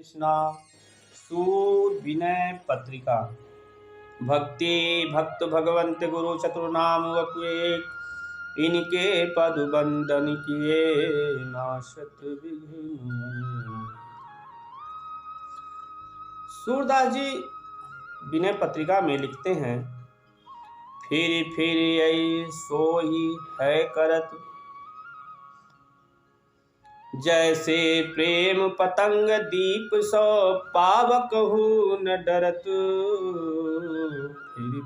कृष्णा। सूद विनय पत्रिका। भक्ति भक्त भगवंत गुरु चतुर्नाम वपुएक। इनके पद बंदन किए नाशत विघ्न। सूरदास जी विनय पत्रिका में लिखते हैं, फिर सो ही है करत, जैसे प्रेम पतंग दीप सो पावक हूँ न डरत।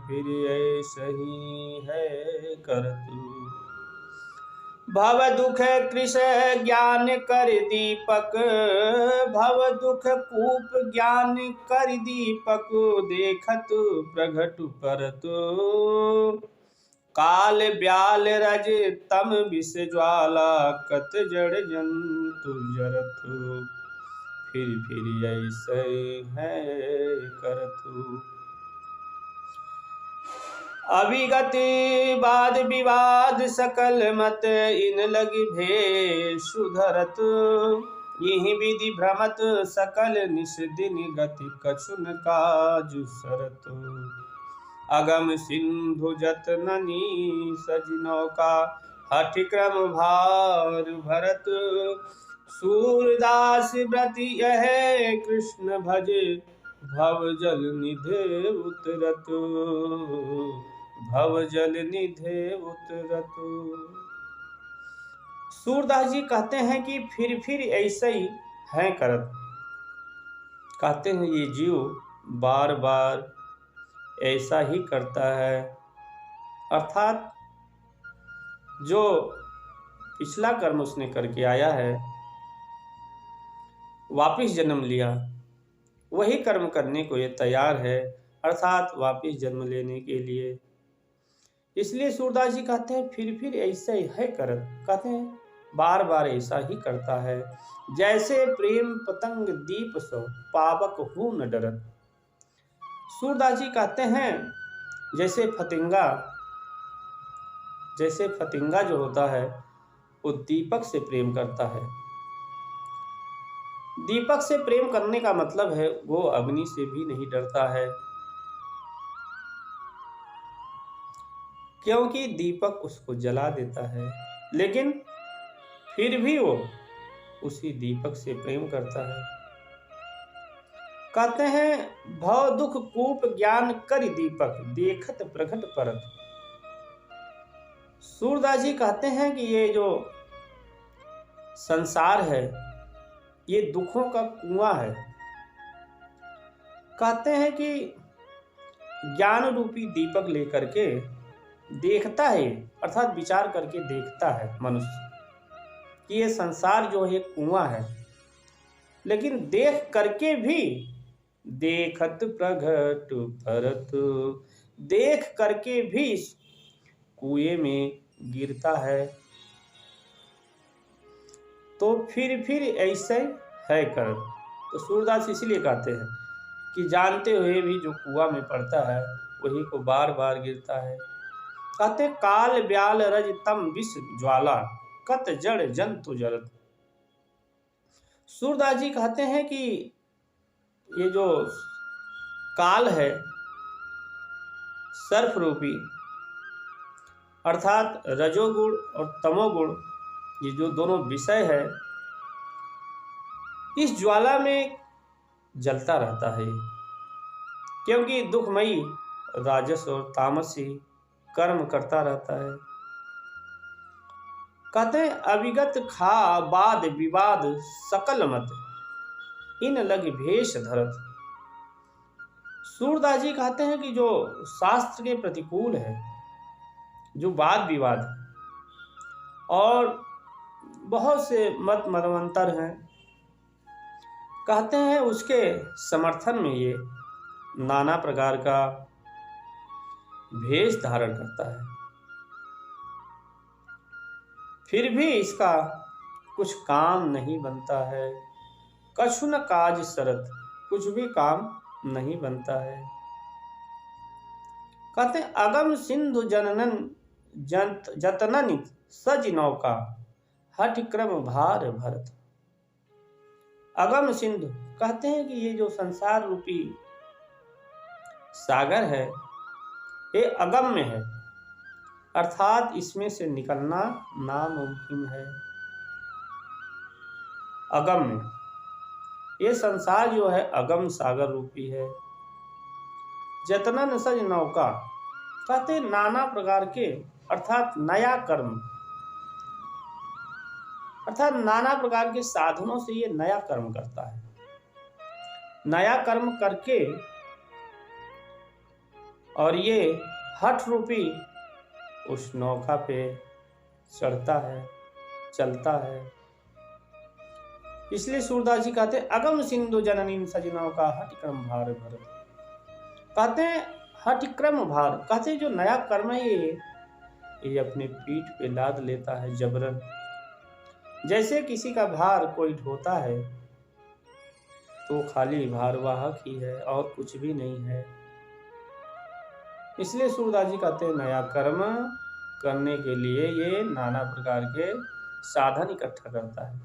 फिर ऐसा ही है करत, भव दुख कृष ज्ञान कर दीपक। भव दुख कूप ज्ञान कर दीपक, देखत प्रगट परत। काल ब्याल रज तम विष ज्वाला, कत जड़ जंतु जरत। फिर ऐसे है करत। अविगत वाद विवाद सकल मत, इन लगी भेषु धरत। यही विधि भ्रमत सकल निस दिन, गति कछुन काजु सरत। अगम सिंधु जतननी सजनों का, हठ क्रम भार भरत। सूरदास व्रत यह कृष्ण भज, भव जल निधे उतरत। भव जल निधे उतरत। सूरदास जी कहते हैं कि फिर ऐसे ही है करत। कहते हैं ये जीव बार बार ऐसा ही करता है, अर्थात जो पिछला कर्म उसने करके आया है, वापिस जन्म लिया, वही कर्म करने को ये तैयार है, अर्थात वापिस जन्म लेने के लिए। इसलिए सूरदास जी कहते हैं फिर ऐसा ही है करत। कहते हैं बार बार ऐसा ही करता है, जैसे प्रेम पतंग दीप सो पावक हूँ न डरत। सूरदास जी कहते हैं जैसे फतिंगा जो होता है वो दीपक से प्रेम करता है। दीपक से प्रेम करने का मतलब है वो अग्नि से भी नहीं डरता है, क्योंकि दीपक उसको जला देता है, लेकिन फिर भी वो उसी दीपक से प्रेम करता है। कहते हैं भव दुख कूप ज्ञान कर दीपक, देखत प्रगट परत। सूरदास जी कहते हैं कि ये जो संसार है ये दुखों का कुआं है। कहते हैं कि ज्ञान रूपी दीपक लेकर के देखता है, अर्थात विचार करके देखता है मनुष्य कि ये संसार जो है कुआं है, लेकिन देख करके भी देखत प्रगट परत, देख करके भी कुएं में गिरता है। तो फिर ऐसे है करत। तो सूरदास इसलिए कहते हैं कि जानते हुए भी जो कुआं में पड़ता है वही को बार बार गिरता है। कहते काल ब्याल रज तम विष ज्वाला, कत जड़ जंतु जरत। सूरदास जी कहते हैं कि ये जो काल है सर्प रूपी, अर्थात रजोगुण और तमोगुण, ये जो दोनों विषय है, इस ज्वाला में जलता रहता है, क्योंकि दुखमयी राजस और तामसी कर्म करता रहता है। कहते हैं अविगत खा वाद विवाद सकल मत, इन लग भेष धरत। सूरदास जी कहते हैं कि जो शास्त्र के प्रतिकूल है, जो वाद विवाद और बहुत से मत मतांतर हैं, कहते हैं उसके समर्थन में ये नाना प्रकार का भेष धारण करता है। फिर भी इसका कुछ काम नहीं बनता है, कछु न काज सरत, कुछ भी काम नहीं बनता है। कहते हैं अगम सिंधु जतनन सज नौका, हठ क्रम भार भरत। अगम सिंधु, कहते हैं कि ये जो संसार रूपी सागर है ये अगम्य है, अर्थात इसमें से निकलना नामुमकिन है। अगम्य, ये संसार जो है अगम सागर रूपी है। जतना न सज नौका, कहते नाना प्रकार के अर्थात नया कर्म, अर्थात नाना प्रकार के साधनों से ये नया कर्म करता है। नया कर्म करके और ये हठ रूपी उस नौका पे चढ़ता है, चलता है। इसलिए सूरदास जी कहते हैं अगम सिंधु जननी सज नौका हठक्रम भार भर। कहते हैं हठक्रम भार, कहते हैं जो नया कर्म है ये अपने पीठ पे लाद लेता है जबरन। जैसे किसी का भार कोई ढोता है तो खाली भारवाहक ही है और कुछ भी नहीं है। इसलिए सूरदास जी कहते हैं नया कर्म करने के लिए ये नाना प्रकार के साधन इकट्ठा करता है।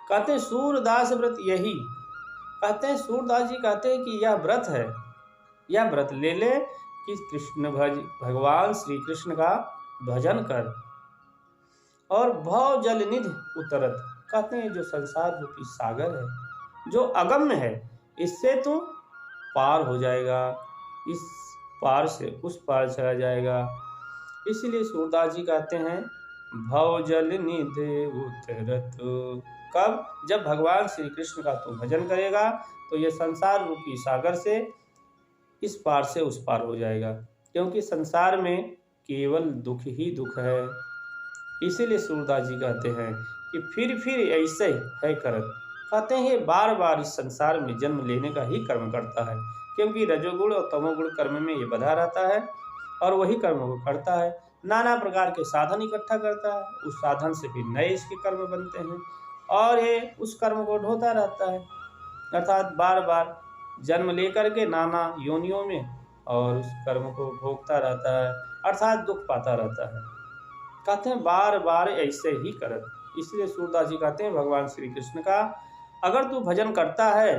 कहते हैं सूरदास व्रत यही, कहते हैं सूरदास जी कहते हैं कि यह व्रत है, यह व्रत ले ले कि कृष्ण भगवान श्री कृष्ण का भजन कर और भव जल निधि उतरत। कहते हैं जो संसार रूपी सागर है जो अगम्य है, इससे तू पार हो जाएगा, इस पार से उस पार चला जाएगा। इसलिए सूरदास जी कहते हैं भव जल निधि उतरत। कब? जब भगवान श्री कृष्ण का तू भजन करेगा तो ये संसार रूपी सागर से इस पार से उस पार हो जाएगा, क्योंकि संसार में केवल दुख ही दुख है। इसीलिए सूरदास जी कहते हैं कि फिर ऐसे है करत। कहते हैं ये बार बार इस संसार में जन्म लेने का ही कर्म करता है, क्योंकि रजोगुण और तमोगुण कर्म में ये बधा रहता है और वही कर्म को करता है। नाना प्रकार के साधन इकट्ठा करता है, उस साधन से फिर नए इसके कर्म बनते हैं और ये उस कर्म को ढोता रहता है, अर्थात बार बार जन्म लेकर के नाना योनियों में और उस कर्म को भोगता रहता है, अर्थात दुख पाता रहता है। कहते हैं बार बार ऐसे ही करत। इसलिए सूरदास जी कहते हैं भगवान श्री कृष्ण का अगर तू भजन करता है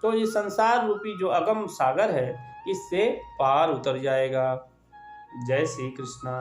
तो ये संसार रूपी जो अगम सागर है इससे पार उतर जाएगा। जय श्री कृष्णा।